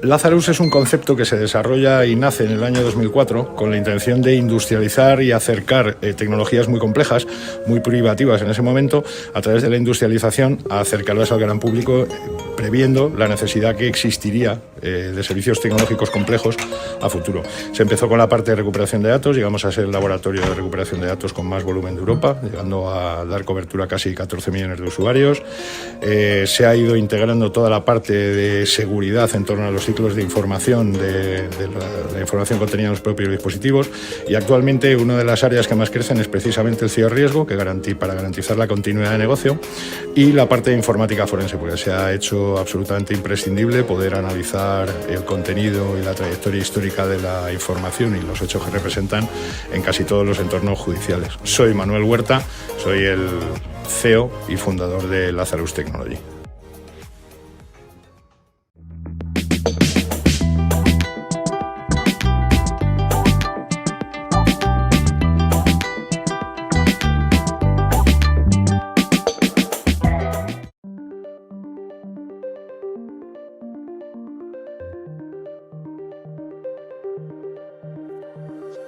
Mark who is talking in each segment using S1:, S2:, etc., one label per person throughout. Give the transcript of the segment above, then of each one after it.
S1: Lazarus es un concepto que se desarrolla y nace en el año 2004 con la intención de industrializar y acercar tecnologías muy complejas, muy privativas en ese momento, a través de la industrialización, a acercarlas al gran público, previendo la necesidad que existiría de servicios tecnológicos complejos a futuro. Se empezó con la parte de recuperación de datos, llegamos a ser el laboratorio de recuperación de datos con más volumen de Europa, llegando a dar cobertura a casi 14 millones de usuarios. Se ha ido integrando toda la parte de seguridad en torno a los ciclos de información, de la información contenida en los propios dispositivos, y actualmente una de las áreas que más crecen es precisamente el ciberriesgo, para garantizar la continuidad de negocio, y la parte de informática forense, porque se ha hecho absolutamente imprescindible poder analizar el contenido y la trayectoria histórica de la información y los hechos que representan en casi todos los entornos judiciales. Soy Manuel Huerta, soy el CEO y fundador de Lazarus Technology.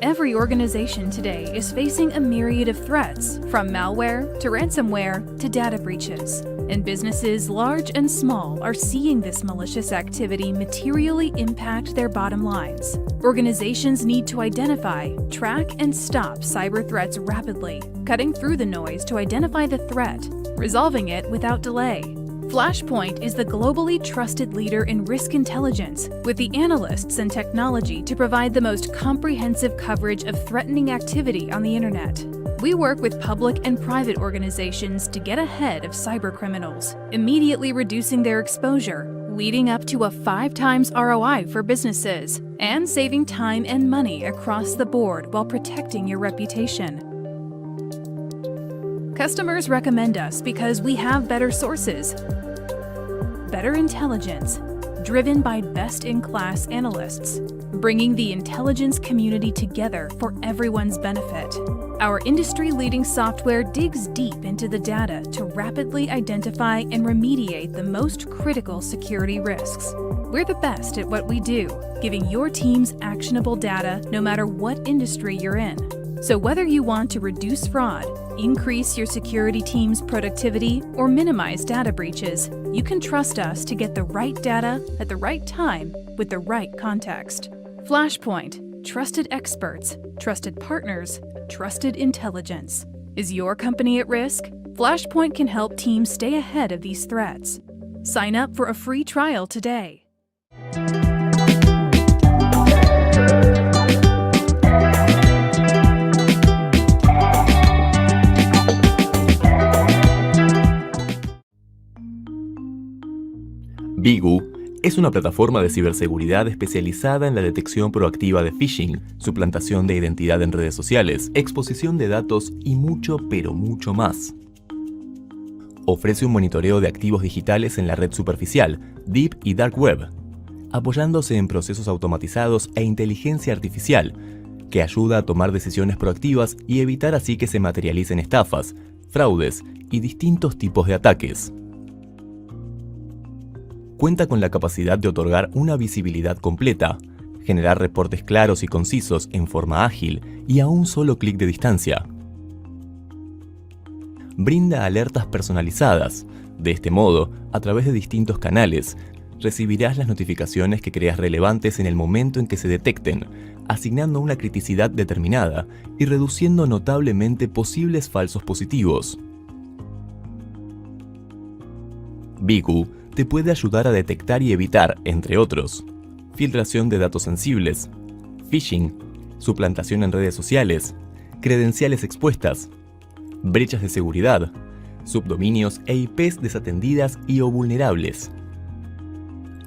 S2: Every organization today is facing a myriad of threats, from malware to ransomware to data breaches. And businesses large and small are seeing this malicious activity materially impact their bottom lines. Organizations need to identify, track, and stop cyber threats rapidly, cutting through the noise to identify the threat, resolving it without delay. Flashpoint is the globally trusted leader in risk intelligence, with the analysts and technology to provide the most comprehensive coverage of threatening activity on the internet. We work with public and private organizations to get ahead of cybercriminals, immediately reducing their exposure, leading up to a 5 times ROI for businesses, and saving time and money across the board while protecting your reputation. Customers recommend us because we have better sources, better intelligence, driven by best-in-class analysts, bringing the intelligence community together for everyone's benefit. Our industry-leading software digs deep into the data to rapidly identify and remediate the most critical security risks. We're the best at what we do, giving your teams actionable data no matter what industry you're in. So whether you want to reduce fraud, increase your security team's productivity, or minimize data breaches, you can trust us to get the right data at the right time with the right context. Flashpoint, trusted experts, trusted partners, trusted intelligence. Is your company at risk? Flashpoint can help teams stay ahead of these threats. Sign up for a free trial today.
S3: Bigu es una plataforma de ciberseguridad especializada en la detección proactiva de phishing, suplantación de identidad en redes sociales, exposición de datos y mucho, pero mucho más. Ofrece un monitoreo de activos digitales en la red superficial, Deep y Dark Web, apoyándose en procesos automatizados e inteligencia artificial, que ayuda a tomar decisiones proactivas y evitar así que se materialicen estafas, fraudes y distintos tipos de ataques. Cuenta con la capacidad de otorgar una visibilidad completa, generar reportes claros y concisos en forma ágil y a un solo clic de distancia. Brinda alertas personalizadas. De este modo, a través de distintos canales, recibirás las notificaciones que creas relevantes en el momento en que se detecten, asignando una criticidad determinada y reduciendo notablemente posibles falsos positivos. Bigu te puede ayudar a detectar y evitar, entre otros, filtración de datos sensibles, phishing, suplantación en redes sociales, credenciales expuestas, brechas de seguridad, subdominios e IPs desatendidas y o vulnerables.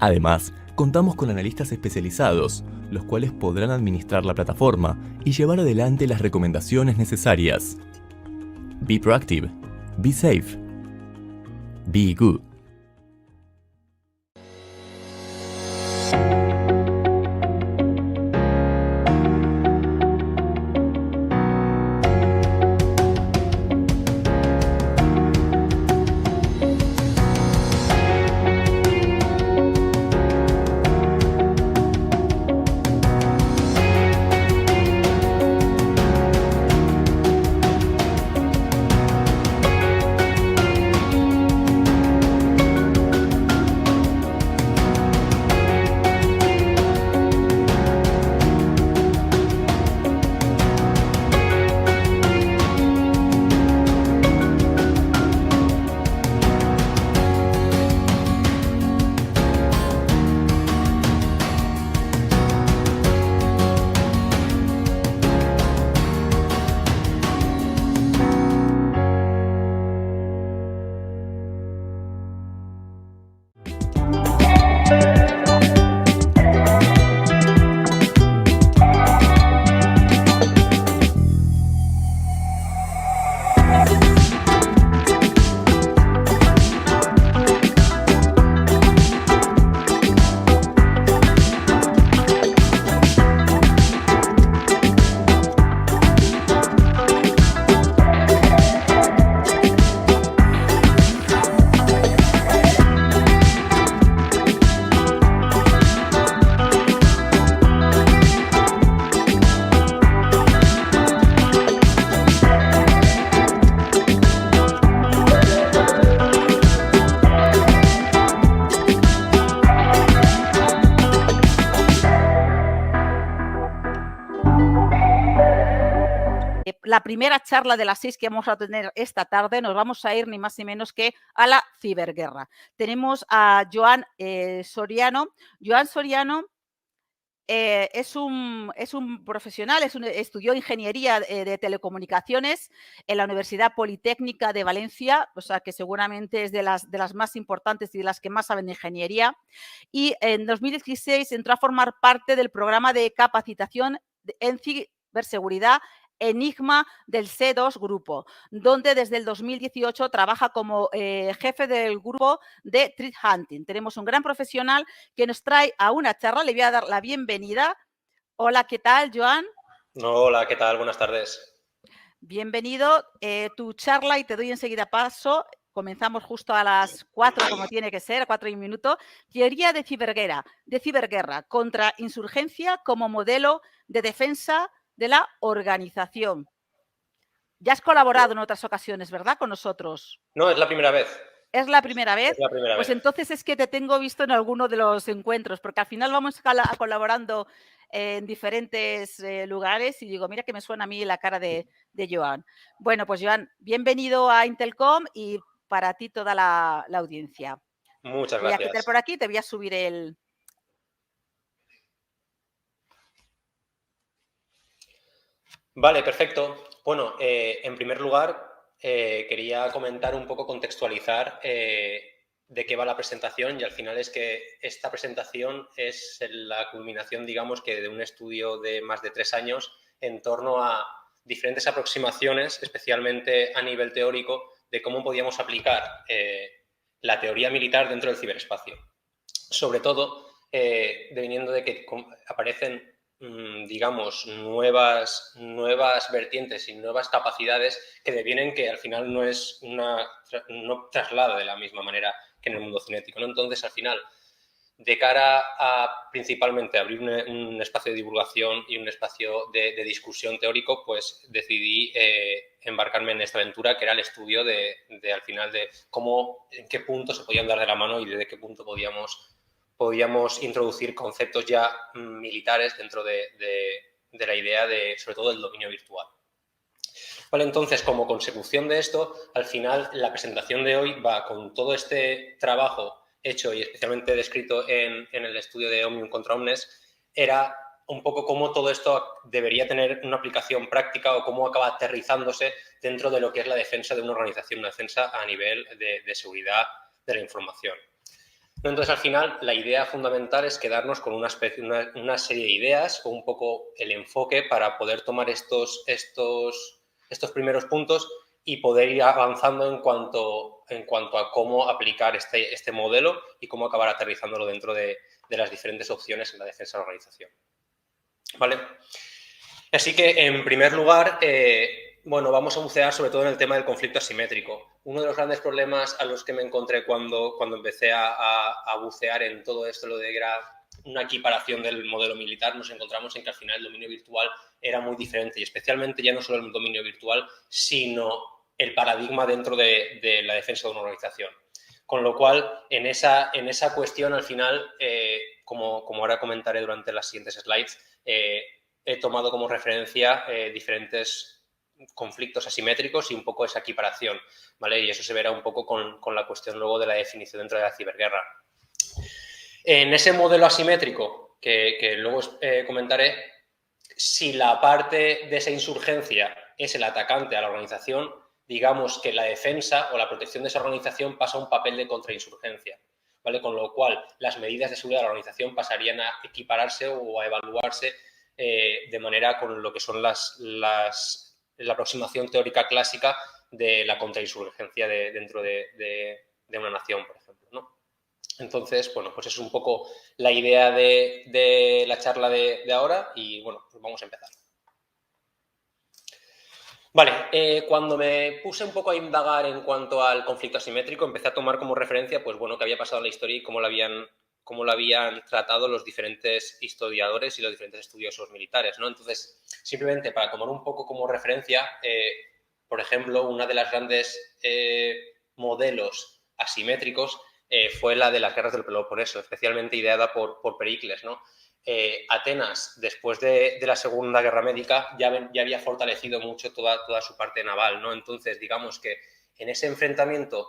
S3: Además, contamos con analistas especializados, los cuales podrán administrar la plataforma y llevar adelante las recomendaciones necesarias. Be proactive, be safe, be good.
S4: la primera charla de las 6 que vamos a tener esta tarde, nos vamos a ir ni más ni menos que a la ciberguerra. Tenemos a Joan Soriano. Joan Soriano es un profesional, estudió ingeniería de telecomunicaciones en la Universidad Politécnica de Valencia, o sea que seguramente es de las más importantes y de las que más saben de ingeniería. Y en 2016 entró a formar parte del programa de capacitación en ciberseguridad Enigma del C2 Grupo, donde desde el 2018 trabaja como jefe del grupo de Threat Hunting. Tenemos un gran profesional que nos trae a una charla. Le voy a dar la bienvenida. Hola, ¿qué tal, Joan?
S5: Hola, ¿qué tal? Buenas tardes.
S4: Bienvenido. Tu charla, y te doy enseguida paso. Comenzamos justo a las 4, como tiene que ser, a 4 y un minuto. Teoría de ciberguerra contra insurgencia como modelo de defensa de la organización. Ya has colaborado en otras ocasiones, ¿verdad? Con nosotros.
S5: No, es la primera vez.
S4: ¿Es la primera vez?
S5: Es la primera
S4: pues
S5: vez.
S4: Entonces es que te tengo visto en alguno de los encuentros, porque al final vamos colaborando en diferentes lugares y digo, mira que me suena a mí la cara de Joan. Bueno, pues Joan, bienvenido a Intelcom y para ti toda la audiencia.
S5: Muchas
S4: Voy a
S5: gracias.
S4: quitar por aquí, te voy a subir el...
S5: Vale, perfecto. Bueno, en primer lugar, quería comentar un poco, contextualizar de qué va la presentación, y al final es que esta presentación es la culminación, digamos, que de un estudio de más de 3 años en torno a diferentes aproximaciones, especialmente a nivel teórico, de cómo podíamos aplicar la teoría militar dentro del ciberespacio. Sobre todo, deviniendo de que aparecen digamos, nuevas vertientes y nuevas capacidades que devienen que al final no traslada de la misma manera que en el mundo cinético, ¿no? Entonces, al final, de cara a principalmente abrir un espacio de divulgación y un espacio de discusión teórico, pues decidí embarcarme en esta aventura, que era el estudio al final de cómo, en qué punto se podían dar de la mano y desde qué punto podíamos introducir conceptos ya militares dentro de la idea sobre todo del dominio virtual. Vale, entonces, como consecución de esto, al final la presentación de hoy va con todo este trabajo hecho y especialmente descrito en el estudio de Omnium contra Omnes, era un poco cómo todo esto debería tener una aplicación práctica o cómo acaba aterrizándose dentro de lo que es la defensa de una organización, una defensa a nivel de seguridad de la información. Entonces, al final, la idea fundamental es quedarnos con una serie de ideas o un poco el enfoque para poder tomar estos primeros puntos y poder ir avanzando en cuanto a cómo aplicar este modelo y cómo acabar aterrizándolo dentro de las diferentes opciones en la defensa de la organización. ¿Vale? Así que, en primer lugar, bueno, vamos a bucear sobre todo en el tema del conflicto asimétrico. Uno de los grandes problemas a los que me encontré cuando empecé a bucear en todo esto, lo de que era una equiparación del modelo militar, nos encontramos en que al final el dominio virtual era muy diferente y especialmente ya no solo el dominio virtual, sino el paradigma dentro de la defensa de una organización. Con lo cual, en esa cuestión, al final, como ahora comentaré durante las siguientes slides, he tomado como referencia diferentes conflictos asimétricos y un poco esa equiparación, ¿vale? Y eso se verá un poco con la cuestión luego de la definición dentro de la ciberguerra. En ese modelo asimétrico, que luego comentaré, si la parte de esa insurgencia es el atacante a la organización, digamos que la defensa o la protección de esa organización pasa a un papel de contrainsurgencia, ¿vale? Con lo cual, las medidas de seguridad de la organización pasarían a equipararse o a evaluarse de manera con lo que son la aproximación teórica clásica de la contrainsurgencia dentro de una nación, por ejemplo, ¿no? Entonces, bueno, pues es un poco la idea de la charla de ahora y, bueno, pues vamos a empezar. Vale, cuando me puse un poco a indagar en cuanto al conflicto asimétrico, empecé a tomar como referencia, pues bueno, qué había pasado en la historia y cómo lo habían tratado los diferentes historiadores y los diferentes estudiosos militares, ¿no? Entonces, simplemente para tomar un poco como referencia, por ejemplo, una de las grandes modelos asimétricos fue la de las guerras del Peloponeso, especialmente ideada por Pericles, ¿no? Atenas, después de la Segunda Guerra Médica, ya había fortalecido mucho toda su parte naval, ¿no? Entonces, digamos que en ese enfrentamiento,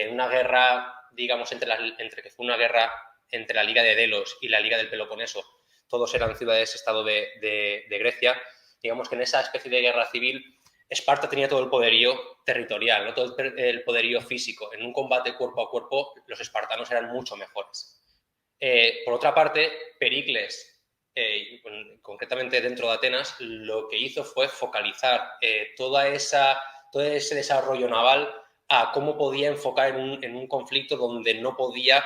S5: una guerra, digamos, entre que fue una guerra entre la Liga de Delos y la Liga del Peloponeso, todos eran ciudades-estado de Grecia, digamos que en esa especie de guerra civil, Esparta tenía todo el poderío territorial, ¿no? Todo el poderío físico. En un combate cuerpo a cuerpo, los espartanos eran mucho mejores. Por otra parte, Pericles, concretamente dentro de Atenas, lo que hizo fue focalizar todo ese desarrollo naval a cómo podía enfocar en un conflicto donde no podía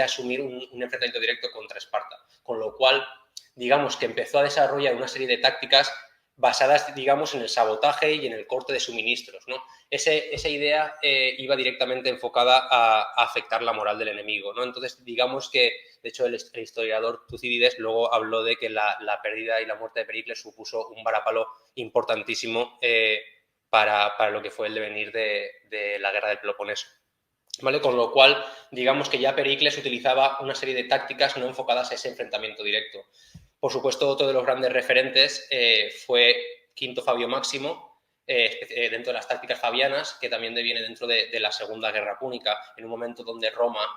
S5: asumir un enfrentamiento directo contra Esparta. Con lo cual, digamos que empezó a desarrollar una serie de tácticas basadas, digamos, en el sabotaje y en el corte de suministros, ¿no? Esa idea iba directamente enfocada a afectar la moral del enemigo, ¿no? Entonces, digamos que, de hecho, el historiador Tucídides luego habló de que la pérdida y la muerte de Pericles supuso un varapalo importantísimo para lo que fue el devenir de la guerra del Peloponeso, ¿vale? Con lo cual, digamos que ya Pericles utilizaba una serie de tácticas no enfocadas a ese enfrentamiento directo. Por supuesto, otro de los grandes referentes fue Quinto Fabio Máximo, dentro de las tácticas fabianas, que también deviene dentro de la Segunda Guerra Púnica, en un momento donde Roma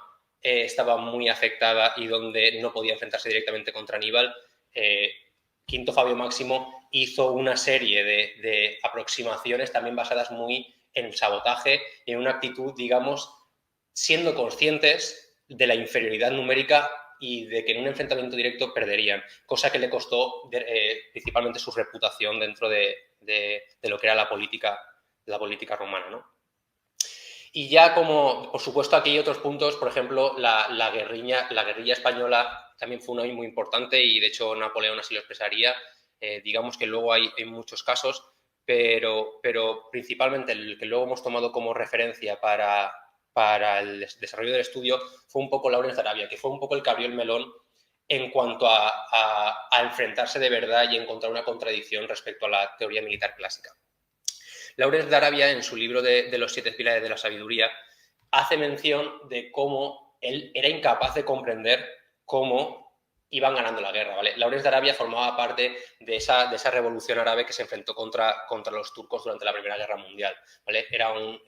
S5: estaba muy afectada y donde no podía enfrentarse directamente contra Aníbal. Quinto Fabio Máximo hizo una serie de aproximaciones también basadas muy en el sabotaje y en una actitud, digamos, siendo conscientes de la inferioridad numérica y de que en un enfrentamiento directo perderían, cosa que le costó principalmente su reputación dentro de lo que era la política romana, ¿no? Y ya como, por supuesto, aquí hay otros puntos, por ejemplo, la guerrilla española también fue una muy importante y, de hecho, Napoleón así lo expresaría. Digamos que luego hay muchos casos, pero principalmente el que luego hemos tomado como referencia para el desarrollo del estudio fue un poco Lawrence de Arabia, que fue un poco el que abrió el melón en cuanto a enfrentarse de verdad y encontrar una contradicción respecto a la teoría militar clásica. Lawrence de Arabia, en su libro de los 7 pilares de la sabiduría, hace mención de cómo él era incapaz de comprender cómo iban ganando la guerra, ¿vale? Lawrence de Arabia formaba parte de esa revolución árabe que se enfrentó contra los turcos durante la Primera Guerra Mundial, ¿vale? Era un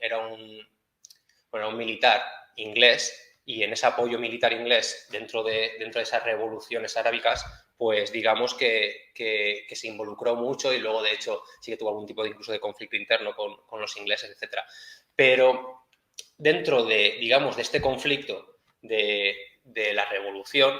S5: militar inglés, y en ese apoyo militar inglés dentro de esas revoluciones arábicas, pues digamos que se involucró mucho y luego, de hecho, sí que tuvo algún tipo incluso de conflicto interno con los ingleses, etc. Pero dentro digamos, de este conflicto de la revolución,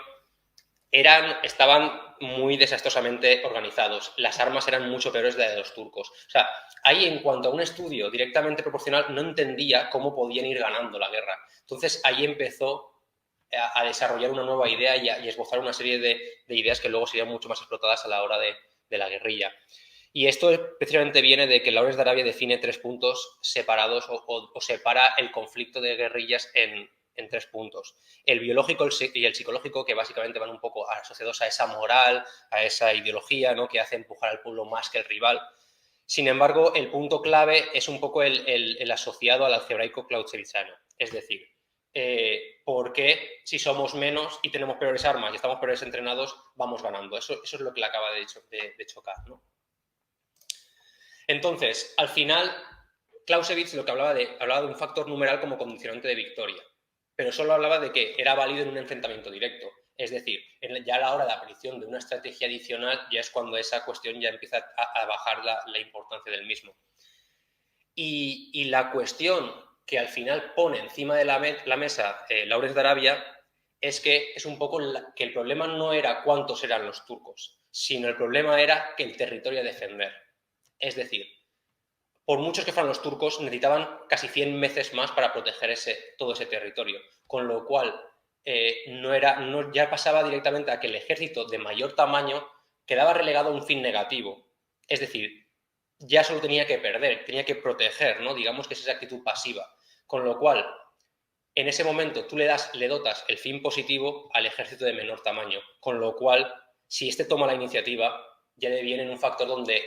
S5: estaban muy desastrosamente organizados. Las armas eran mucho peores de los turcos. O sea, ahí, en cuanto a un estudio directamente proporcional, no entendía cómo podían ir ganando la guerra. Entonces, ahí empezó a desarrollar una nueva idea y esbozar una serie de ideas que luego serían mucho más explotadas a la hora de la guerrilla. Y esto precisamente viene de que Lawrence de Arabia define 3 puntos separados o separa el conflicto de guerrillas en 3 puntos. El biológico y el psicológico, que básicamente van un poco asociados a esa moral, a esa ideología, ¿no?, que hace empujar al pueblo más que el rival. Sin embargo, el punto clave es un poco el asociado al algebraico clausevitzano. Es decir, ¿por qué, si somos menos y tenemos peores armas y estamos peores entrenados, vamos ganando? Eso es lo que le acaba de chocar, ¿no? Entonces, al final, Clausewitz lo que hablaba de un factor numeral como condicionante de victoria, pero solo hablaba de que era válido en un enfrentamiento directo. Es decir, ya a la hora de la aparición de una estrategia adicional, ya es cuando esa cuestión ya empieza a bajar la importancia del mismo. Y la cuestión que al final pone encima de la mesa Lawrence de Arabia es que es un poco que el problema no era cuántos eran los turcos, sino el problema era que el territorio a defender. Es decir, por muchos que fueran los turcos, necesitaban casi 100 veces más para proteger todo ese territorio, con lo cual ya pasaba directamente a que el ejército de mayor tamaño quedaba relegado a un fin negativo. Es decir, ya solo tenía que perder, tenía que proteger, ¿no? Digamos que es esa actitud pasiva. Con lo cual, en ese momento tú le dotas el fin positivo al ejército de menor tamaño. Con lo cual, si este toma la iniciativa, ya deviene en un factor donde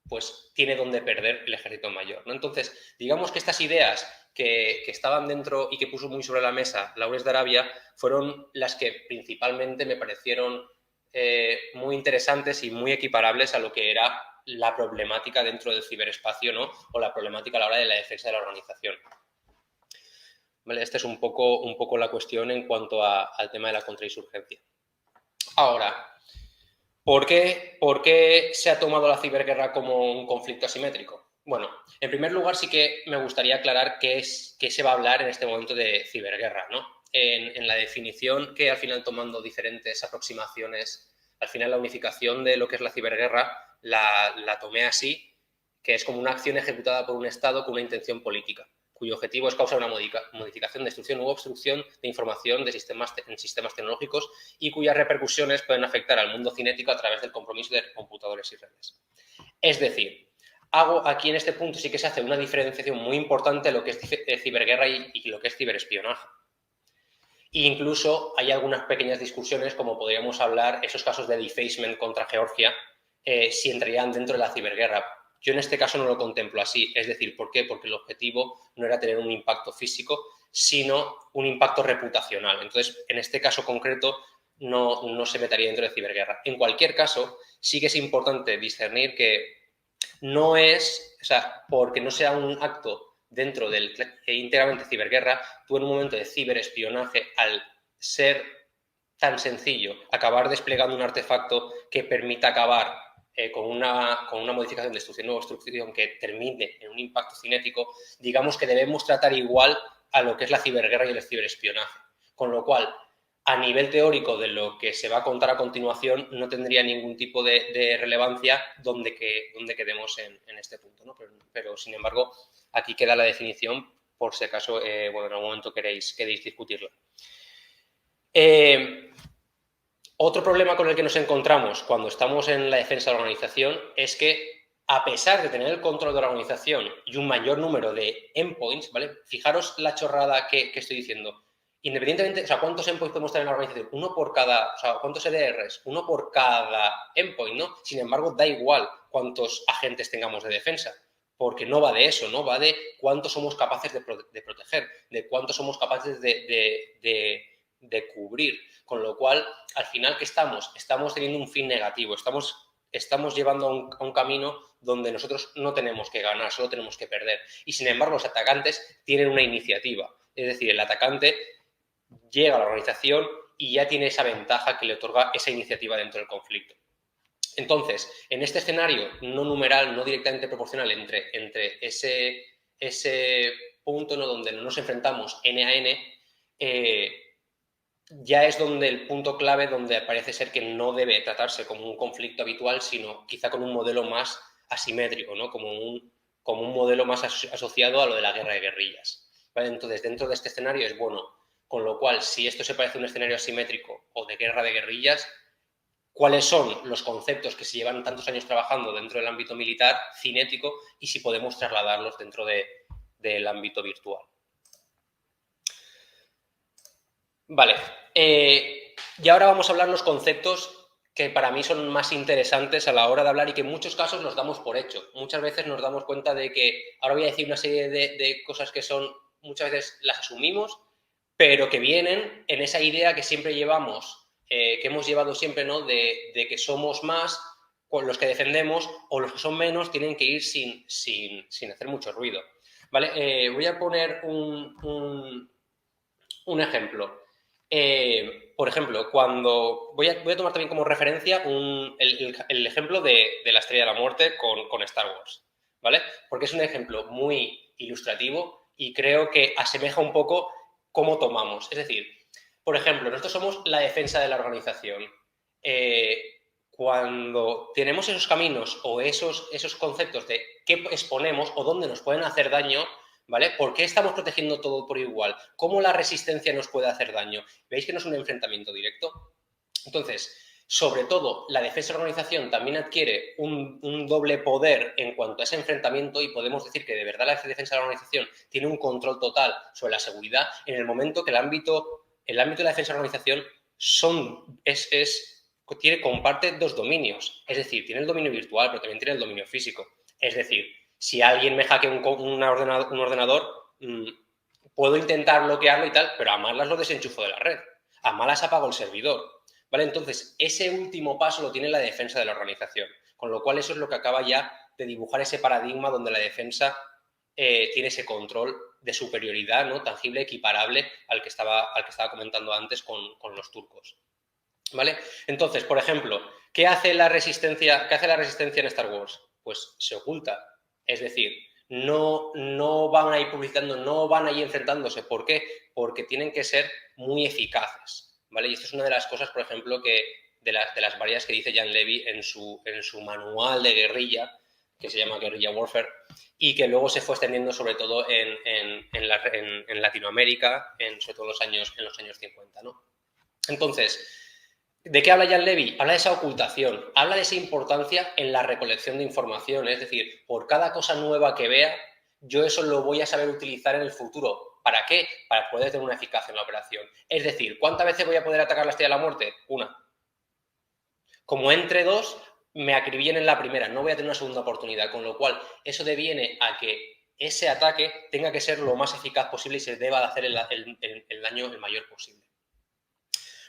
S5: pues tiene donde perder el ejército mayor, ¿no? Entonces, digamos que estas ideas que estaban dentro y que puso muy sobre la mesa Lawrence de Arabia fueron las que principalmente me parecieron muy interesantes y muy equiparables a lo que era la problemática dentro del ciberespacio, ¿no? O la problemática a la hora de la defensa de la organización. ¿Vale? Esta es un poco la cuestión en cuanto al tema de la contrainsurgencia. Ahora, ¿por qué se ha tomado la ciberguerra como un conflicto asimétrico? Bueno, en primer lugar sí que me gustaría aclarar qué se va a hablar en este momento de ciberguerra, ¿no? En la definición que al final, tomando diferentes aproximaciones, al final la unificación de lo que es la ciberguerra la tomé así, que es como una acción ejecutada por un Estado con una intención política, cuyo objetivo es causar una modificación, destrucción u obstrucción de información en sistemas tecnológicos y cuyas repercusiones pueden afectar al mundo cinético a través del compromiso de computadores y redes. Es decir, hago aquí en este punto sí que se hace una diferenciación muy importante de lo que es ciberguerra y lo que es ciberespionaje. E incluso hay algunas pequeñas discusiones, como podríamos hablar, esos casos de defacement contra Georgia, si entrarían dentro de la ciberguerra. Yo en este caso no lo contemplo así. Es decir, ¿por qué? Porque el objetivo no era tener un impacto físico, sino un impacto reputacional. Entonces, en este caso concreto, no se metería dentro de ciberguerra. En cualquier caso, sí que es importante discernir que no es, o sea, porque no sea un acto dentro del íntegramente ciberguerra, tú en un momento de ciberespionaje, al ser tan sencillo acabar desplegando un artefacto que permita acabar con una modificación, destrucción o obstrucción que termine en un impacto cinético, digamos que debemos tratar igual a lo que es la ciberguerra y el ciberespionaje. Con lo cual, a nivel teórico de lo que se va a contar a continuación, no tendría ningún tipo de relevancia donde quedemos en este punto, ¿no? Pero, sin embargo, aquí queda la definición por si acaso en algún momento queréis discutirla. Otro problema con el que nos encontramos cuando estamos en la defensa de la organización es que, a pesar de tener el control de la organización y un mayor número de endpoints, ¿vale? Fijaros la chorrada que estoy diciendo. Independientemente, o sea, ¿cuántos endpoints podemos tener en la organización? Uno por cada, o sea, ¿cuántos EDRs? Uno por cada endpoint, ¿no? Sin embargo, da igual cuántos agentes tengamos de defensa, porque no va de eso, ¿no? Va de cuántos somos capaces de proteger, de cuántos somos capaces de cubrir. Con lo cual, al final, ¿qué estamos? Estamos teniendo un fin negativo, estamos llevando a un camino donde nosotros no tenemos que ganar, solo tenemos que perder. Y, sin embargo, los atacantes tienen una iniciativa. Es decir, el atacante llega a la organización y ya tiene esa ventaja que le otorga esa iniciativa dentro del conflicto. Entonces, en este escenario no numeral, no directamente proporcional entre ese punto, ¿no?, donde nos enfrentamos N a N, ya es donde el punto clave, donde parece ser que no debe tratarse como un conflicto habitual, sino quizá con un modelo más asimétrico, ¿no? Como un modelo más asociado a lo de la guerra de guerrillas, ¿vale? Entonces, dentro de este escenario es bueno. Con lo cual, si esto se parece a un escenario asimétrico o de guerra de guerrillas, ¿cuáles son los conceptos que se llevan tantos años trabajando dentro del ámbito militar, cinético, y si podemos trasladarlos dentro del ámbito virtual? Vale, y ahora vamos a hablar los conceptos que para mí son más interesantes a la hora de hablar y que en muchos casos nos damos por hecho. Muchas veces nos damos cuenta de que, ahora voy a decir una serie de cosas que son, muchas veces las asumimos, pero que vienen en esa idea que siempre llevamos, que hemos llevado siempre, ¿no?, de que somos más los que defendemos, o los que son menos tienen que ir sin hacer mucho ruido, ¿vale? Voy a poner un ejemplo. Por ejemplo, cuando voy a tomar también como referencia el ejemplo de la Estrella de la Muerte con Star Wars, ¿vale? Porque es un ejemplo muy ilustrativo y creo que asemeja un poco cómo tomamos. Es decir, por ejemplo, nosotros somos la defensa de la organización. Cuando tenemos esos caminos o esos conceptos de qué exponemos o dónde nos pueden hacer daño, ¿vale? ¿Por qué estamos protegiendo todo por igual? ¿Cómo la resistencia nos puede hacer daño? ¿Veis que no es un enfrentamiento directo? Entonces, sobre todo, la defensa de la organización también adquiere un doble poder en cuanto a ese enfrentamiento, y podemos decir que de verdad la defensa de la organización tiene un control total sobre la seguridad en el momento que el ámbito de la defensa de la organización comparte dos dominios. Es decir, tiene el dominio virtual, pero también tiene el dominio físico. Es decir, si alguien me hackea un ordenador, puedo intentar bloquearlo y tal, pero a malas lo desenchufo de la red, a malas apago el servidor, ¿vale? Entonces, ese último paso lo tiene la defensa de la organización, con lo cual eso es lo que acaba ya de dibujar ese paradigma donde la defensa tiene ese control de superioridad, ¿no? Tangible, equiparable al que estaba comentando antes con los turcos, ¿vale? Entonces, por ejemplo, ¿qué hace la resistencia en Star Wars? Pues se oculta, es decir, no van a ir publicitando, no van a ir enfrentándose. ¿Por qué? Porque tienen que ser muy eficaces, ¿vale? Y esto es una de las cosas, por ejemplo, que de las varias que dice Jan Levy en su manual de guerrilla, que se llama Guerrilla Warfare, y que luego se fue extendiendo sobre todo en Latinoamérica, sobre todo en los años 50, ¿no? Entonces, ¿de qué habla Jan Levy? Habla de esa ocultación, habla de esa importancia en la recolección de información, es decir, por cada cosa nueva que vea, yo eso lo voy a saber utilizar en el futuro. ¿Para qué? Para poder tener una eficacia en la operación. Es decir, ¿cuántas veces voy a poder atacar la Estrella de la Muerte? Una. Como entre dos, me acribillen en la primera, no voy a tener una segunda oportunidad, con lo cual eso deviene a que ese ataque tenga que ser lo más eficaz posible y se deba de hacer el daño el mayor posible.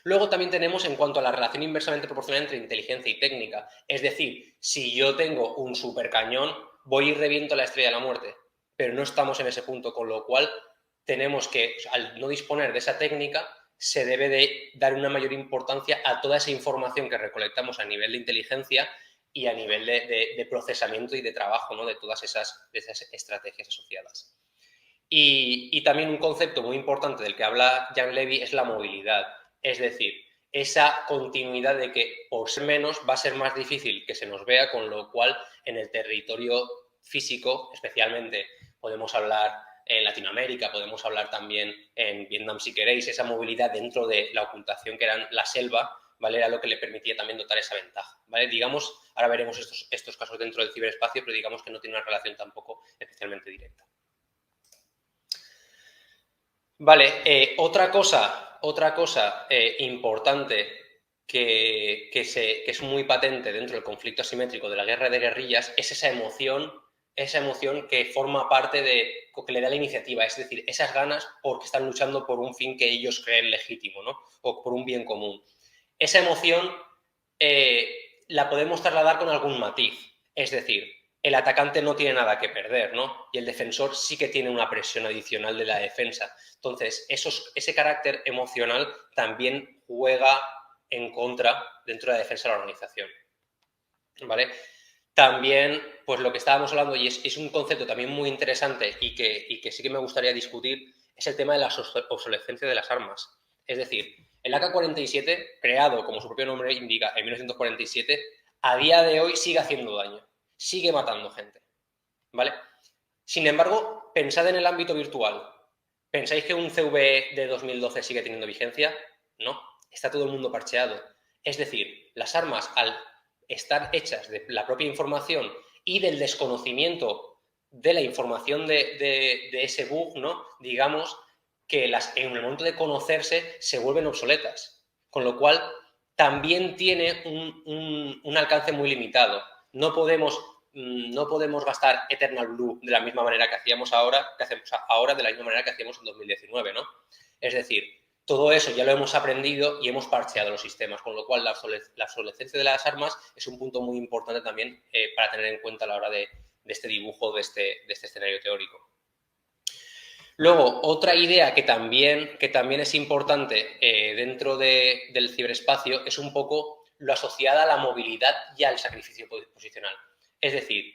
S5: Luego también tenemos en cuanto a la relación inversamente proporcional entre inteligencia y técnica, es decir, si yo tengo un supercañón, voy y reviento la Estrella de la Muerte, pero no estamos en ese punto, con lo cual tenemos que, al no disponer de esa técnica, se debe de dar una mayor importancia a toda esa información que recolectamos a nivel de inteligencia y a nivel de procesamiento y de trabajo, ¿no? de todas esas estrategias asociadas. Y también un concepto muy importante del que habla Jan Levy es la movilidad, es decir, esa continuidad de que por ser menos va a ser más difícil que se nos vea, con lo cual en el territorio físico, especialmente podemos hablar en Latinoamérica, podemos hablar también en Vietnam si queréis, esa movilidad dentro de la ocultación que era la selva, ¿vale? Era lo que le permitía también dotar esa ventaja, ¿vale? Digamos, ahora veremos estos casos dentro del ciberespacio, pero digamos que no tiene una relación tampoco especialmente directa. Vale, otra cosa importante que es muy patente dentro del conflicto asimétrico de la guerra de guerrillas es esa emoción que forma parte que le da la iniciativa, es decir, esas ganas porque están luchando por un fin que ellos creen legítimo, ¿no? O por un bien común. Esa emoción la podemos trasladar con algún matiz, es decir, el atacante no tiene nada que perder, ¿no? Y el defensor sí que tiene una presión adicional de la defensa. Entonces, ese carácter emocional también juega en contra dentro de la defensa de la organización, ¿vale? También, pues lo que estábamos hablando, y es un concepto también muy interesante y que sí que me gustaría discutir, es el tema de la obsolescencia de las armas. Es decir, el AK-47, creado, como su propio nombre indica, en 1947, a día de hoy sigue haciendo daño, sigue matando gente, ¿vale? Sin embargo, pensad en el ámbito virtual. ¿Pensáis que un CV de 2012 sigue teniendo vigencia? No, está todo el mundo parcheado. Es decir, las armas, al estar hechas de la propia información y del desconocimiento de la información de ese bug, ¿no? Digamos que en el momento de conocerse se vuelven obsoletas, con lo cual también tiene un alcance muy limitado. No podemos gastar Eternal Blue de la misma manera que hacemos ahora, de la misma manera que hacíamos en 2019, ¿no? Es decir, todo eso ya lo hemos aprendido y hemos parcheado los sistemas, con lo cual la obsolescencia de las armas es un punto muy importante también para tener en cuenta a la hora de este dibujo, de este escenario teórico. Luego, otra idea que también es importante dentro del ciberespacio es un poco lo asociada a la movilidad y al sacrificio posicional. Es decir,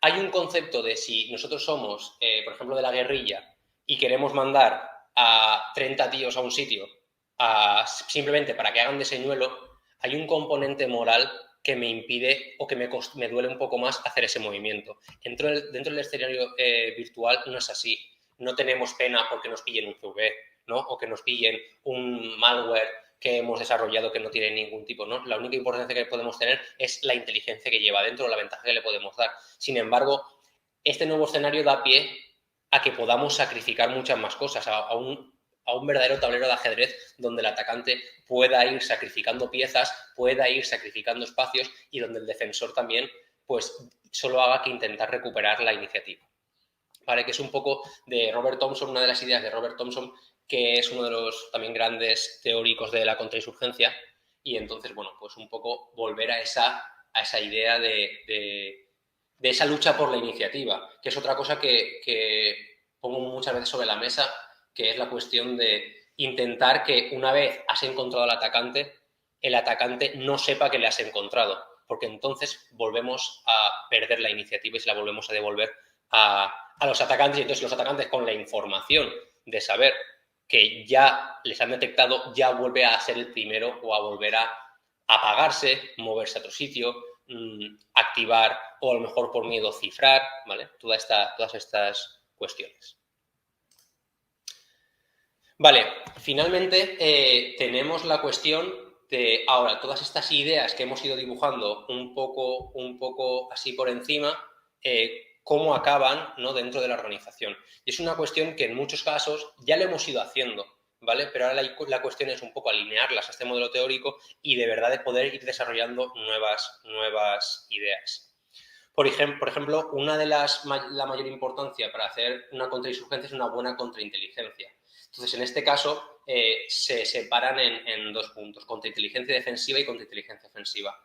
S5: hay un concepto de si nosotros somos, por ejemplo, de la guerrilla y queremos mandar a 30 tíos a un sitio simplemente para que hagan de señuelo, hay un componente moral que me impide o que me duele un poco más hacer ese movimiento. Dentro del escenario virtual no es así. No tenemos pena porque nos pillen un CV, ¿no? O que nos pillen un malware que hemos desarrollado que no tiene ningún tipo, ¿no? La única importancia que podemos tener es la inteligencia que lleva dentro, la ventaja que le podemos dar. Sin embargo, este nuevo escenario da pie a que podamos sacrificar muchas más cosas, a un verdadero tablero de ajedrez donde el atacante pueda ir sacrificando piezas, pueda ir sacrificando espacios y donde el defensor también pues solo haga que intentar recuperar la iniciativa, ¿vale? Que es un poco de Robert Thompson, una de las ideas de Robert Thompson, que es uno de los también grandes teóricos de la contrainsurgencia, y entonces, bueno, pues un poco volver a esa idea de esa lucha por la iniciativa, que es otra cosa que pongo muchas veces sobre la mesa, que es la cuestión de intentar que una vez has encontrado al atacante, el atacante no sepa que le has encontrado, porque entonces volvemos a perder la iniciativa y se la volvemos a devolver a los atacantes, y entonces los atacantes con la información de saber que ya les han detectado, ya vuelve a ser el primero o a volver a apagarse, moverse a otro sitio, activar o a lo mejor por miedo cifrar, ¿vale? Todas estas cuestiones. Vale, finalmente tenemos la cuestión de ahora todas estas ideas que hemos ido dibujando un poco así por encima, cómo acaban, ¿no?, dentro de la organización. Y es una cuestión que en muchos casos ya lo hemos ido haciendo, ¿vale? Pero ahora la cuestión es un poco alinearlas a este modelo teórico y de verdad de poder ir desarrollando nuevas ideas. Por ejemplo, la mayor importancia para hacer una contrainsurgencia es una buena contrainteligencia. Entonces, en este caso, se separan en dos puntos, contrainteligencia defensiva y contrainteligencia ofensiva.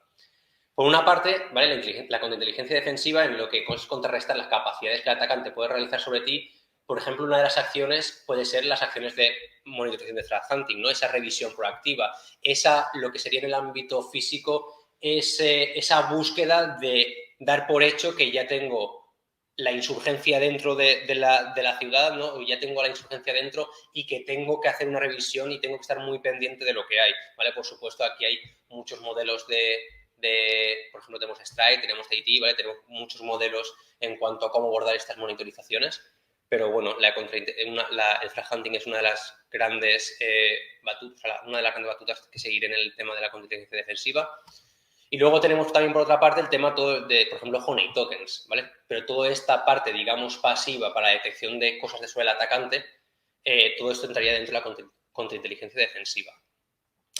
S5: Por una parte, ¿vale?, la contrainteligencia defensiva en lo que es contrarrestar las capacidades que el atacante puede realizar sobre ti. Por ejemplo, una de las acciones puede ser las acciones de monitorización de threat hunting, ¿no? Esa revisión proactiva, lo que sería en el ámbito físico, esa búsqueda de dar por hecho que ya tengo la insurgencia dentro de la ciudad, ¿no? Ya tengo la insurgencia dentro y que tengo que hacer una revisión y tengo que estar muy pendiente de lo que hay, ¿vale? Por supuesto, aquí hay muchos modelos por ejemplo, tenemos Strike, tenemos AT, ¿vale? Tenemos muchos modelos en cuanto a cómo abordar estas monitorizaciones, pero bueno, el threat hunting es una de las grandes batutas que seguir en el tema de la contrainteligencia defensiva. Y luego tenemos también, por otra parte, el tema todo de, por ejemplo, honey tokens, ¿vale? Pero toda esta parte, digamos, pasiva para la detección de cosas sobre el atacante, todo esto entraría dentro de la contrainteligencia defensiva.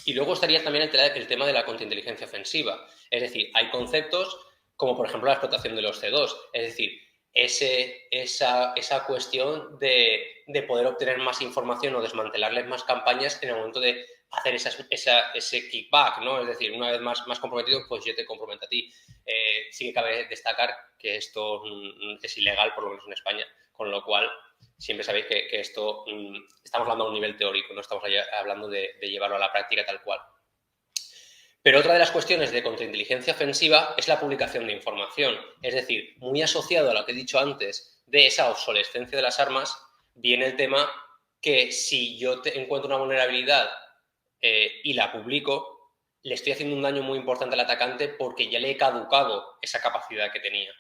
S5: Y luego estaría también el tema de la contrainteligencia ofensiva. Es decir, hay conceptos como, por ejemplo, la explotación de los C2. Es decir, esa cuestión de poder obtener más información o desmantelarles más campañas en el momento de hacer ese kickback, ¿no? Es decir, una vez más comprometido, pues yo te comprometo a ti. Sí que cabe destacar que esto es ilegal, por lo menos en España, con lo cual siempre sabéis que esto estamos hablando a un nivel teórico, no estamos hablando de llevarlo a la práctica tal cual. Pero otra de las cuestiones de contrainteligencia ofensiva es la publicación de información. Es decir, muy asociado a lo que he dicho antes de esa obsolescencia de las armas, viene el tema que si yo encuentro una vulnerabilidad y la publico, le estoy haciendo un daño muy importante al atacante porque ya le he caducado esa capacidad que tenía,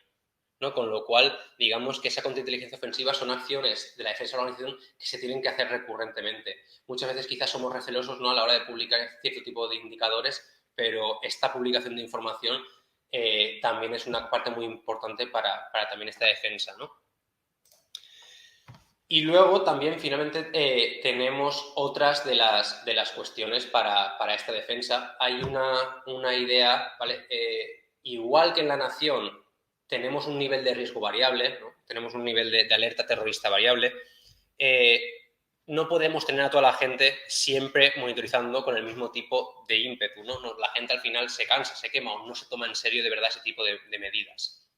S5: ¿no? Con lo cual, digamos que esa contrainteligencia ofensiva son acciones de la defensa de la organización que se tienen que hacer recurrentemente. Muchas veces quizás somos recelosos, ¿no?, a la hora de publicar cierto tipo de indicadores, pero esta publicación de información también es una parte muy importante para también esta defensa, ¿no? Y luego también finalmente tenemos otras de las cuestiones para esta defensa. Hay una idea, ¿vale? Igual que en la nación tenemos un nivel de riesgo variable, ¿no? Tenemos un nivel de alerta terrorista variable, no podemos tener a toda la gente siempre monitorizando con el mismo tipo de ímpetu, ¿no? La gente al final se cansa, se quema o no se toma en serio de verdad ese tipo de medidas.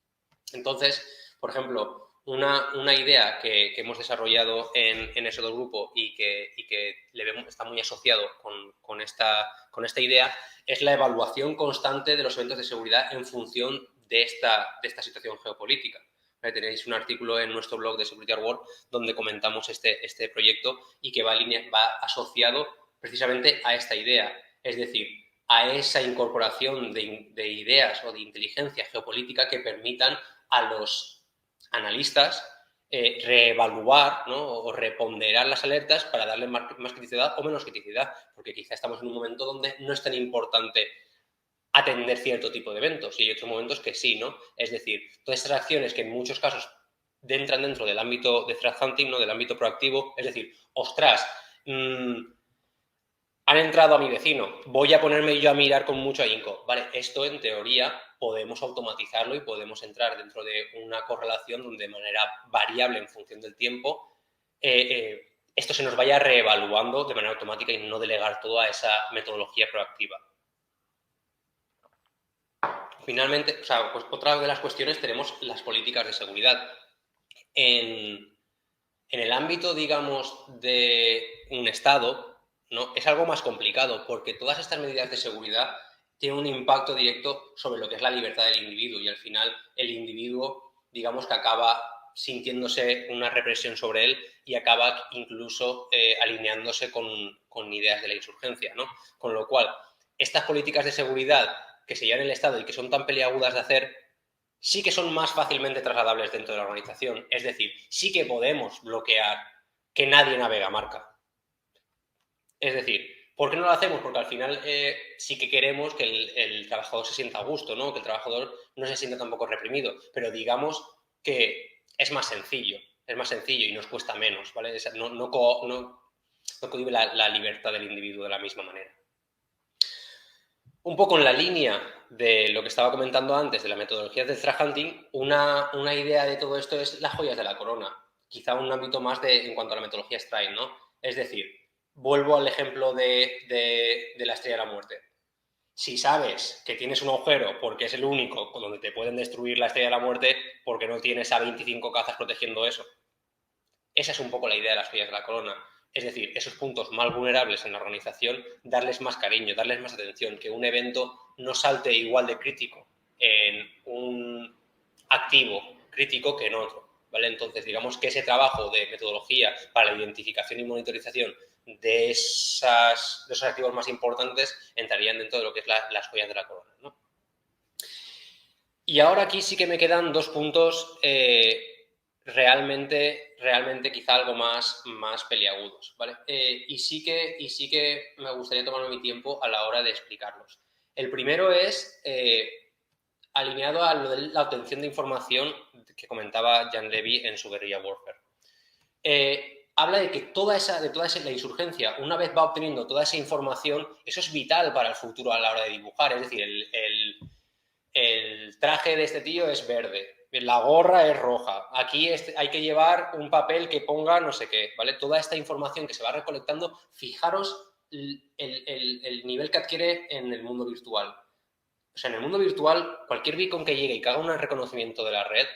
S5: Entonces, por ejemplo, una idea que hemos desarrollado en ese grupo y que está muy asociado con esta idea es la evaluación constante de los eventos de seguridad en función de esta situación geopolítica. Tenéis un artículo en nuestro blog de Security at War donde comentamos este proyecto y que va asociado precisamente a esta idea, es decir, a esa incorporación de ideas o de inteligencia geopolítica que permitan a los analistas reevaluar, ¿no?, o reponderar las alertas para darle más criticidad o menos criticidad, porque quizá estamos en un momento donde no es tan importante atender cierto tipo de eventos y hay otros momentos que sí, ¿no? Es decir, todas estas acciones que en muchos casos entran dentro del ámbito de threat hunting, ¿no?, del ámbito proactivo, es decir, ostras, han entrado a mi vecino, voy a ponerme yo a mirar con mucho ahínco. Vale, esto en teoría podemos automatizarlo y podemos entrar dentro de una correlación donde de manera variable en función del tiempo esto se nos vaya reevaluando de manera automática y no delegar todo a esa metodología proactiva. Finalmente, o sea, pues otra de las cuestiones tenemos las políticas de seguridad. En el ámbito, digamos, de un Estado, ¿no? Es algo más complicado porque todas estas medidas de seguridad tienen un impacto directo sobre lo que es la libertad del individuo y al final el individuo, digamos, que acaba sintiéndose una represión sobre él y acaba incluso alineándose con ideas de la insurgencia, ¿no? Con lo cual, estas políticas de seguridad que se llevan en el Estado y que son tan peliagudas de hacer, sí que son más fácilmente trasladables dentro de la organización. Es decir, sí que podemos bloquear que nadie navegue a marca. Es decir, ¿por qué no lo hacemos? Porque al final sí que queremos que el trabajador se sienta a gusto, ¿no? Que el trabajador no se sienta tampoco reprimido, pero digamos que es más sencillo y nos cuesta menos, ¿vale? No cohibe la libertad del individuo de la misma manera. Un poco en la línea de lo que estaba comentando antes de las metodologías del threat hunting, una idea de todo esto es las joyas de la corona, quizá un ámbito más en cuanto a la metodología Strike, ¿no? Es decir, vuelvo al ejemplo de la estrella de la muerte. Si sabes que tienes un agujero porque es el único donde te pueden destruir la estrella de la muerte, porque no tienes a 25 cazas protegiendo eso. Esa es un poco la idea de las joyas de la corona. Es decir, esos puntos más vulnerables en la organización, darles más cariño, darles más atención, que un evento no salte igual de crítico en un activo crítico que en otro, ¿vale? Entonces, digamos que ese trabajo de metodología para la identificación y monitorización de esos activos más importantes entrarían dentro de lo que es las joyas de la corona, ¿no? Y ahora aquí sí que me quedan dos puntos realmente quizá algo más peliagudos, ¿vale? Y sí que me gustaría tomarme mi tiempo a la hora de explicarlos. El primero es alineado a lo de la obtención de información que comentaba Jan Levy en su Guerrilla Warfare. Habla de que toda la insurgencia, una vez va obteniendo toda esa información, eso es vital para el futuro a la hora de dibujar. Es decir, el traje de este tío es verde, la gorra es roja, aquí hay que llevar un papel que ponga no sé qué, ¿vale? Toda esta información que se va recolectando, fijaros el nivel que adquiere en el mundo virtual. O sea, en el mundo virtual, cualquier beacon que llegue y que haga un reconocimiento de la red,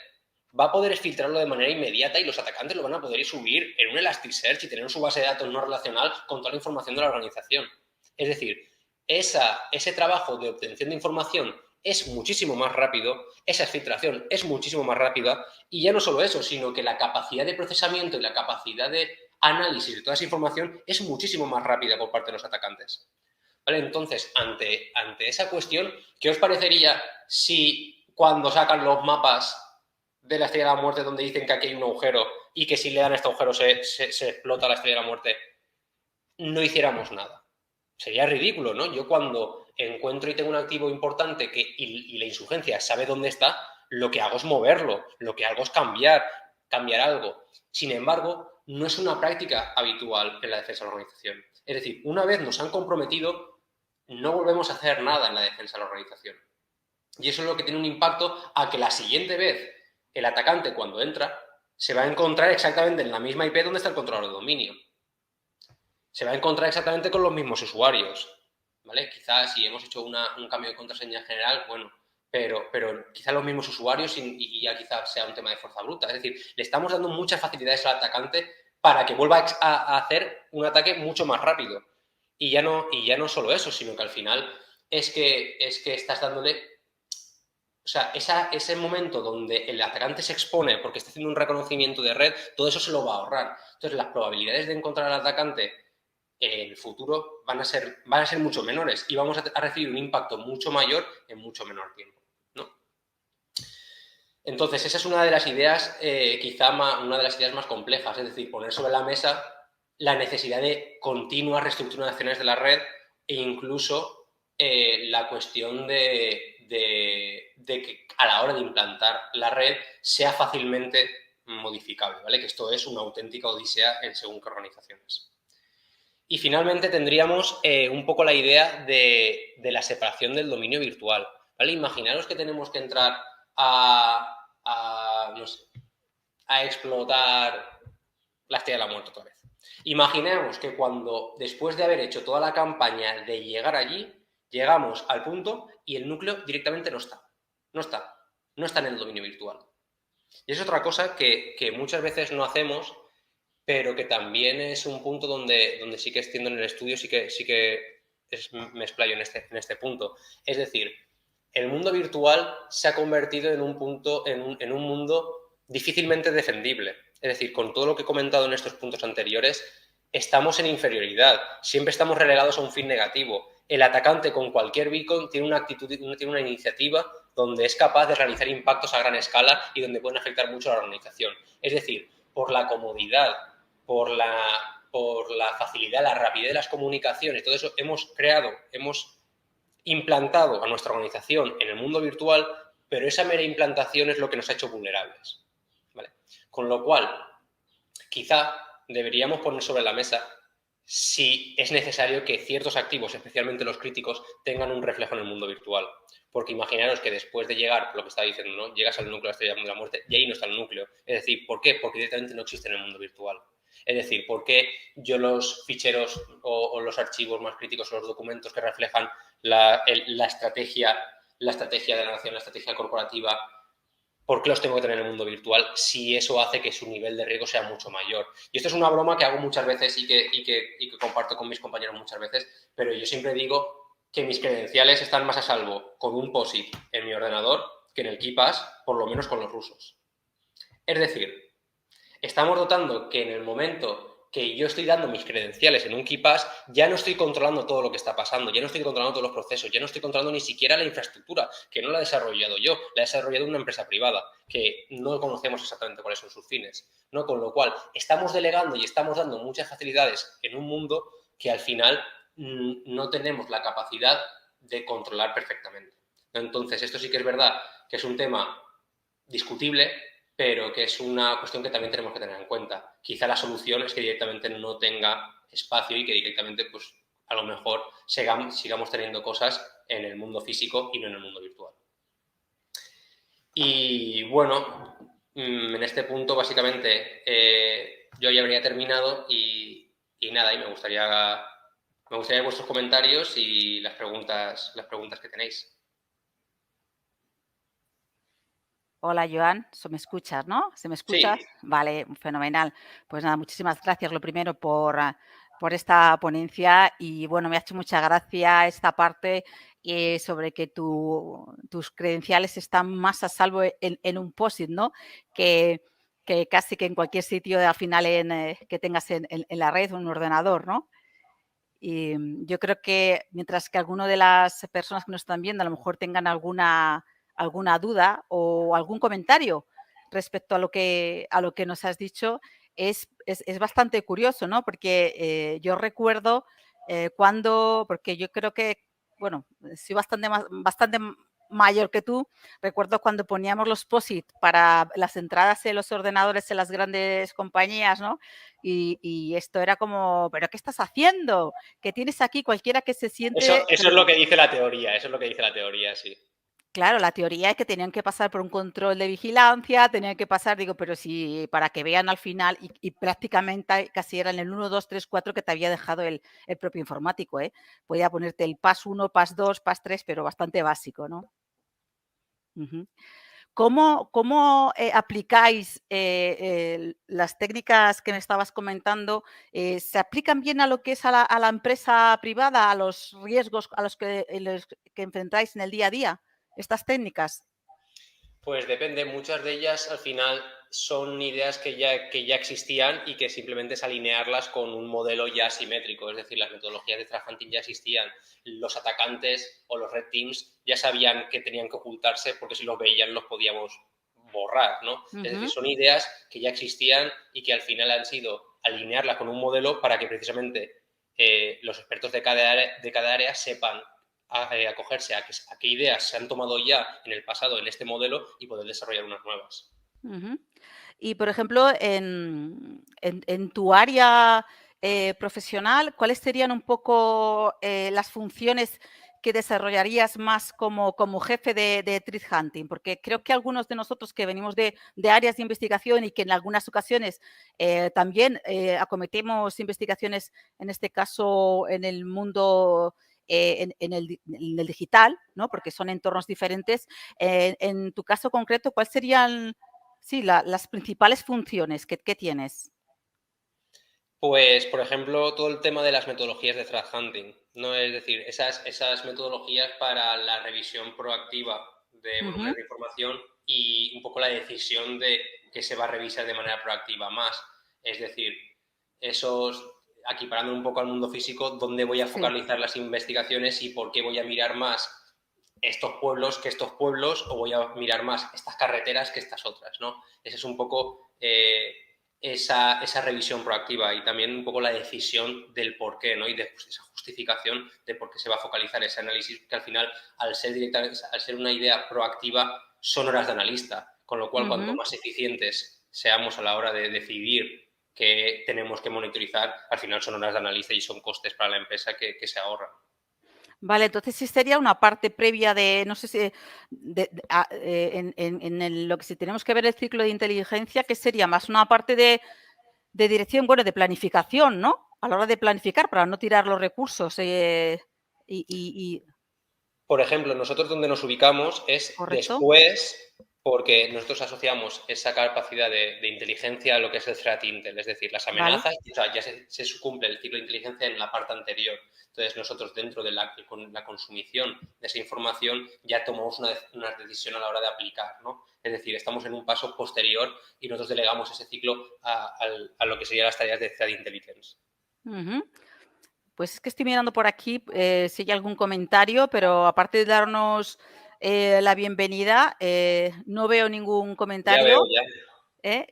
S5: va a poder filtrarlo de manera inmediata y los atacantes lo van a poder subir en un Elasticsearch y tener en su base de datos no relacional con toda la información de la organización. Es decir, ese trabajo de obtención de información es muchísimo más rápido, esa filtración es muchísimo más rápida y ya no solo eso, sino que la capacidad de procesamiento y la capacidad de análisis de toda esa información es muchísimo más rápida por parte de los atacantes. ¿Vale? Entonces, ante esa cuestión, ¿qué os parecería si cuando sacan los mapas de la estrella de la muerte donde dicen que aquí hay un agujero y que si le dan este agujero se explota la estrella de la muerte, no hiciéramos nada? Sería ridículo, ¿no? Yo cuando encuentro y tengo un activo importante y la insurgencia sabe dónde está, lo que hago es moverlo, lo que hago es cambiar algo. Sin embargo, no es una práctica habitual en la defensa de la organización. Es decir, una vez nos han comprometido, no volvemos a hacer nada en la defensa de la organización. Y eso es lo que tiene un impacto a que la siguiente vez el atacante, cuando entra, se va a encontrar exactamente en la misma IP donde está el controlador de dominio. Se va a encontrar exactamente con los mismos usuarios, ¿vale? Quizás si hemos hecho un cambio de contraseña general, bueno, pero quizás los mismos usuarios y ya quizás sea un tema de fuerza bruta. Es decir, le estamos dando muchas facilidades al atacante para que vuelva a hacer un ataque mucho más rápido. Y ya no solo eso, sino que al final es que estás dándole... O sea, ese momento donde el atacante se expone porque está haciendo un reconocimiento de red, todo eso se lo va a ahorrar. Entonces, las probabilidades de encontrar al atacante en el futuro van a ser mucho menores y vamos a recibir un impacto mucho mayor en mucho menor tiempo, ¿no? Entonces, esa es una de las ideas, una de las ideas más complejas, es decir, poner sobre la mesa la necesidad de continuas reestructuraciones de la red e incluso la cuestión de que a la hora de implantar la red sea fácilmente modificable, ¿vale? Que esto es una auténtica odisea en según qué organizaciones. Y finalmente tendríamos un poco la idea de la separación del dominio virtual. ¿vale? Imaginaros que tenemos que entrar no sé, a explotar la Estrella de la Muerte otra vez. Imaginemos que después de haber hecho toda la campaña de llegar allí, llegamos al punto y el núcleo directamente no está. No está en el dominio virtual. Y es otra cosa que muchas veces no hacemos, pero que también es un punto donde sí que extiendo en el estudio, me explayo en este punto. Es decir, el mundo virtual se ha convertido en un mundo difícilmente defendible. Es decir, con todo lo que he comentado en estos puntos anteriores, estamos en inferioridad, siempre estamos relegados a un fin negativo. El atacante con cualquier beacon tiene una iniciativa donde es capaz de realizar impactos a gran escala y donde pueden afectar mucho a la organización. Es decir, por la comodidad, por la facilidad, la rapidez de las comunicaciones, todo eso hemos implantado a nuestra organización en el mundo virtual, pero esa mera implantación es lo que nos ha hecho vulnerables, ¿vale? Con lo cual, quizá deberíamos poner sobre la mesa si es necesario que ciertos activos, especialmente los críticos, tengan un reflejo en el mundo virtual. Porque imaginaros que después de llegar, lo que estaba diciendo, ¿no? Llegas al núcleo de la Estrella de la Muerte y ahí no está el núcleo. Es decir, ¿por qué? Porque directamente no existe en el mundo virtual. Es decir, ¿por qué yo los ficheros o los archivos más críticos o los documentos que reflejan la estrategia de la nación, la estrategia corporativa, ¿por qué los tengo que tener en el mundo virtual si eso hace que su nivel de riesgo sea mucho mayor? Y esto es una broma que hago muchas veces y que comparto con mis compañeros muchas veces, pero yo siempre digo que mis credenciales están más a salvo con un POSIT en mi ordenador que en el KeePass, por lo menos con los rusos. Es decir, estamos notando que en el momento que yo estoy dando mis credenciales en un KeePass, ya no estoy controlando todo lo que está pasando, ya no estoy controlando todos los procesos, ya no estoy controlando ni siquiera la infraestructura, que no la he desarrollado yo, la he desarrollado una empresa privada, que no conocemos exactamente cuáles son sus fines, ¿no? Con lo cual, estamos delegando y estamos dando muchas facilidades en un mundo que al final no tenemos la capacidad de controlar perfectamente. Entonces, esto sí que es verdad que es un tema discutible, pero que es una cuestión que también tenemos que tener en cuenta. Quizá la solución es que directamente no tenga espacio y que directamente, pues, a lo mejor sigamos teniendo cosas en el mundo físico y no en el mundo virtual. Y bueno, en este punto, básicamente, yo ya habría terminado y nada, y me gustaría vuestros comentarios y las preguntas que tenéis.
S4: Hola, Joan, ¿me escuchas, no? ¿Se me escuchas?
S5: Sí.
S4: Vale, fenomenal. Pues nada, muchísimas gracias, lo primero, por esta ponencia y, bueno, me ha hecho mucha gracia esta parte sobre que tus credenciales están más a salvo en un POSIT, ¿no? Que casi que en cualquier sitio al final que tengas en la red o en un ordenador, ¿no? Y yo creo que mientras que alguna de las personas que nos están viendo a lo mejor tengan alguna duda o algún comentario respecto a lo que nos has dicho, es bastante curioso, ¿no? Porque yo recuerdo porque yo creo que, bueno, soy bastante mayor que tú, recuerdo cuando poníamos los POSIT para las entradas en los ordenadores en las grandes compañías, ¿no? Y esto era como, ¿pero qué estás haciendo? Que tienes aquí cualquiera que se siente...
S5: Eso es lo que dice la teoría, sí.
S4: Claro, la teoría es que tenían que pasar por un control de vigilancia, tenían que pasar, digo, pero si para que vean al final y prácticamente casi era en el 1, 2, 3, 4 que te había dejado el propio informático, ¿eh? Podía ponerte el PAS 1, PAS 2, PAS 3, pero bastante básico, ¿no? ¿Cómo aplicáis las técnicas que me estabas comentando? ¿Se aplican bien a lo que es a la empresa privada, a los riesgos a los que enfrentáis en el día a día, estas técnicas?
S5: Pues depende, muchas de ellas al final son ideas que ya existían y que simplemente es alinearlas con un modelo ya simétrico, es decir, las metodologías de threat hunting ya existían, los atacantes o los red teams ya sabían que tenían que ocultarse porque si los veían los podíamos borrar, ¿no? Es decir, son ideas que ya existían y que al final han sido alinearlas con un modelo para que precisamente los expertos de cada área sepan acogerse a qué ideas se han tomado ya en el pasado en este modelo y poder desarrollar unas nuevas.
S4: Y, por ejemplo, en tu área profesional, ¿cuáles serían un poco las funciones que desarrollarías más como jefe de Treat Hunting? Porque creo que algunos de nosotros que venimos de áreas de investigación y que en algunas ocasiones también acometemos investigaciones, en este caso en el mundo en el digital, ¿no? Porque son entornos diferentes. En tu caso concreto, ¿cuáles serían las principales funciones que tienes?
S5: Pues, por ejemplo, todo el tema de las metodologías de threat hunting, ¿no? Es decir, esas metodologías para la revisión proactiva de volúmenes de información y un poco la decisión de que se va a revisar de manera proactiva más. Es decir, equiparando un poco al mundo físico, dónde voy a focalizar las investigaciones y por qué voy a mirar más estos pueblos que estos pueblos, o voy a mirar más estas carreteras que estas otras, ¿no? Esa es un poco esa revisión proactiva y también un poco la decisión del por qué, ¿no? Y esa justificación de por qué se va a focalizar ese análisis, que al final, al ser una idea proactiva, son horas de analista, con lo cual cuanto más eficientes seamos a la hora de decidir qué tenemos que monitorizar, al final son horas de analista y son costes para la empresa que se ahorran.
S4: Vale, entonces sí sería una parte previa de, no sé si, lo que si tenemos que ver el ciclo de inteligencia, que sería más una parte de dirección, bueno, de planificación, ¿no? A la hora de planificar para no tirar los recursos.
S5: Por ejemplo, nosotros donde nos ubicamos es
S4: ¿Correcto?
S5: después, porque nosotros asociamos esa capacidad de inteligencia a lo que es el threat intel, es decir, las amenazas, o sea, ya se cumple el ciclo de inteligencia en la parte anterior. Entonces, nosotros dentro de la consumición de esa información ya tomamos una decisión a la hora de aplicar, ¿no? Es decir, estamos en un paso posterior y nosotros delegamos ese ciclo a lo que serían las tareas de threat intelligence.
S4: Pues es que estoy mirando por aquí si hay algún comentario, pero aparte de darnos la bienvenida, no veo ningún comentario.
S5: Ya veo, ya.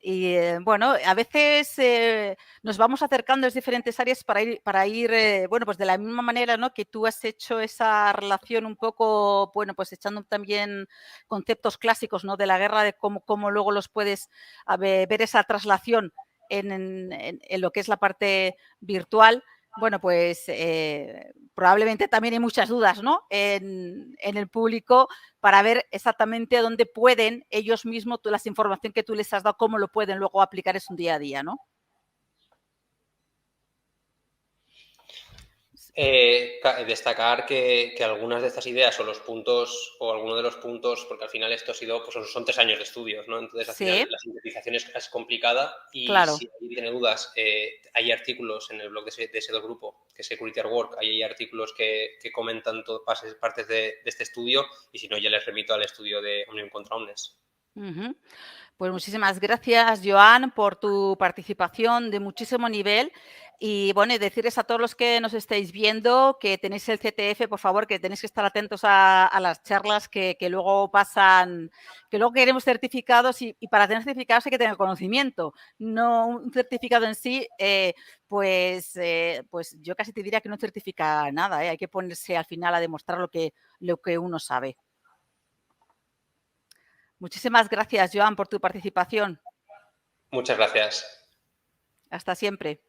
S4: Y bueno, a veces nos vamos acercando a las diferentes áreas para ir bueno, pues de la misma manera, ¿no? Que tú has hecho esa relación un poco, bueno, pues echando también conceptos clásicos, ¿no? De la guerra, de cómo luego los puedes ver esa traslación en lo que es la parte virtual. Bueno, pues probablemente también hay muchas dudas, ¿no? En el público para ver exactamente dónde pueden ellos mismos, la información que tú les has dado, cómo lo pueden luego aplicar en su día a día, ¿no?
S5: Destacar que algunas de estas ideas o los puntos, o algunos de los puntos, porque al final esto ha sido, pues son 3 años de estudios, ¿no? Entonces, al final, la sintetización es complicada y si alguien tiene dudas, hay artículos en el blog de ese grupo, que es Security at Work, hay artículos que comentan partes de este estudio y si no, ya les remito al estudio de Omnium contra Omnes.
S4: Pues muchísimas gracias, Joan, por tu participación de muchísimo nivel. Y bueno, y decirles a todos los que nos estáis viendo que tenéis el CTF, por favor, que tenéis que estar atentos a las charlas que luego pasan, que luego queremos certificados y para tener certificados hay que tener conocimiento, no un certificado en sí, pues yo casi te diría que no certifica nada, hay que ponerse al final a demostrar lo que uno sabe. Muchísimas gracias, Joan, por tu participación.
S5: Muchas gracias.
S4: Hasta siempre.